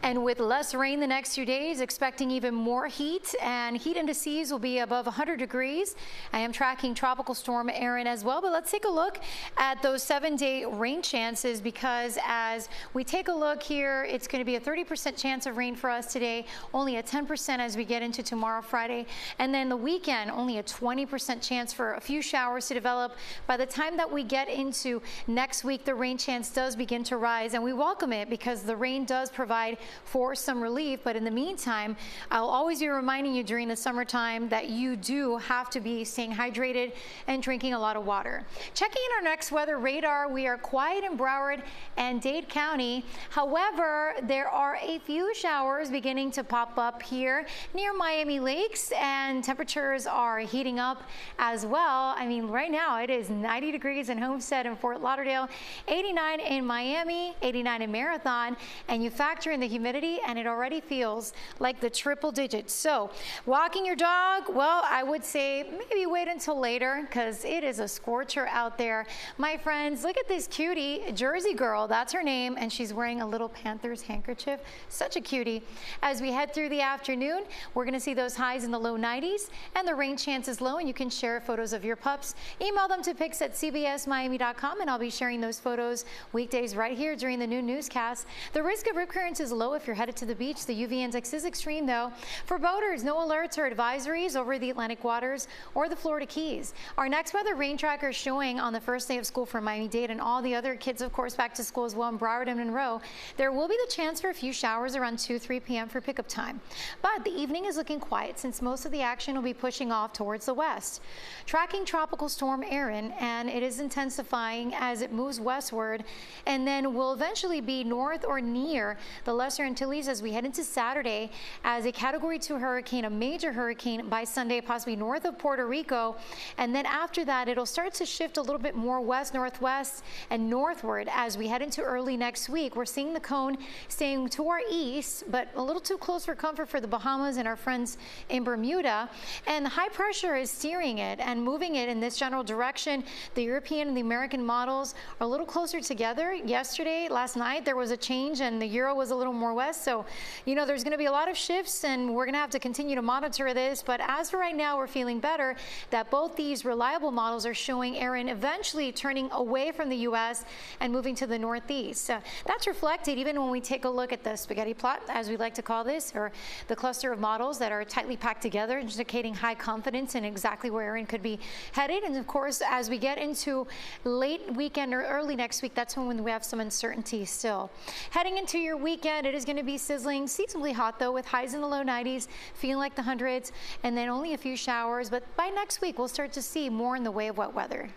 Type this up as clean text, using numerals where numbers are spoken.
And with less rain the next few days, expecting even more heat, and heat indices will be above 100 degrees. I am tracking Tropical Storm Erin as well, but let's take a look at those 7-day rain chances, because as we take a look here, it's going to be a 30% chance of rain for us today, only a 10% as we get into tomorrow, Friday, and then the weekend, only a 20% chance for a few showers to develop. By the time that we get into next week, the rain chance does begin to rise, and we welcome it because the rain does provide for some relief. But in the meantime, I'll always be reminding you during the summertime that you do have to be staying hydrated and drinking a lot of water. Checking in our next weather radar, we are quiet in Broward and Dade County. However, there are a few showers beginning to pop up here near Miami Lakes, and temperatures are heating up as well. I mean, right now it is 90 degrees in Homestead and Fort Lauderdale, 89 in Miami, 89 in Marathon, and you factor in the humidity and it already feels like the triple digits. So walking your dog, well, I would say maybe wait until later because it is a scorcher out there. My friends, look at this cutie, Jersey girl, that's her name, and she's wearing a little Panthers handkerchief. Such a cutie. As we head through the afternoon, we're going to see those highs in the low 90s and the rain chance is low, and you can share photos of your pups. Email them to pics@cbsmiami.com and I'll be sharing those photos weekdays right here during the noon newscast. The risk of rip currents is low if you're headed to the beach. The UV index is extreme though. For boaters, no alerts or advisories over the Atlantic waters or the Florida Keys. Our next weather rain tracker is showing on the first day of school for Miami-Dade and all the other kids, of course, back to school as well in Broward and Monroe. There will be the chance for a few showers around 2-3 p.m. for pickup time. But the evening is looking quiet since most of the action will be pushing off towards the west. Tracking Tropical Storm Erin, and it is intensifying as it moves westward and then will eventually be north or near the Lesser Antilles as we head into Saturday as a Category 2 hurricane, a major hurricane by Sunday, possibly north of Puerto Rico. And then after that, it'll start to shift a little bit more west, northwest, and northward as we head into early next week. We're seeing the cone staying to our east, but a little too close for comfort for the Bahamas and our friends in Bermuda. And the high pressure is steering it and moving it in this general direction. The European and the American models are a little closer together. Yesterday, last night, there was a change and the euro was a little more west. So, you know, there's going to be a lot of shifts and we're going to have to continue to monitor this. But as for right now, we're feeling better that both these reliable models are showing Erin eventually turning away from the U.S. and moving to the northeast. That's reflected even when we take a look at the spaghetti plot, as we like to call this, or the cluster of models that are tightly packed together, indicating high confidence in exactly where Erin could be headed. And of course, as we get into late weekend or early next week, that's when we have some uncertainty still. Heading into your weekend, it is going to be sizzling, seasonably hot though, with highs in the low 90s, feeling like the hundreds, and then only a few showers. But by next week, we'll start to see more in the way of wet weather.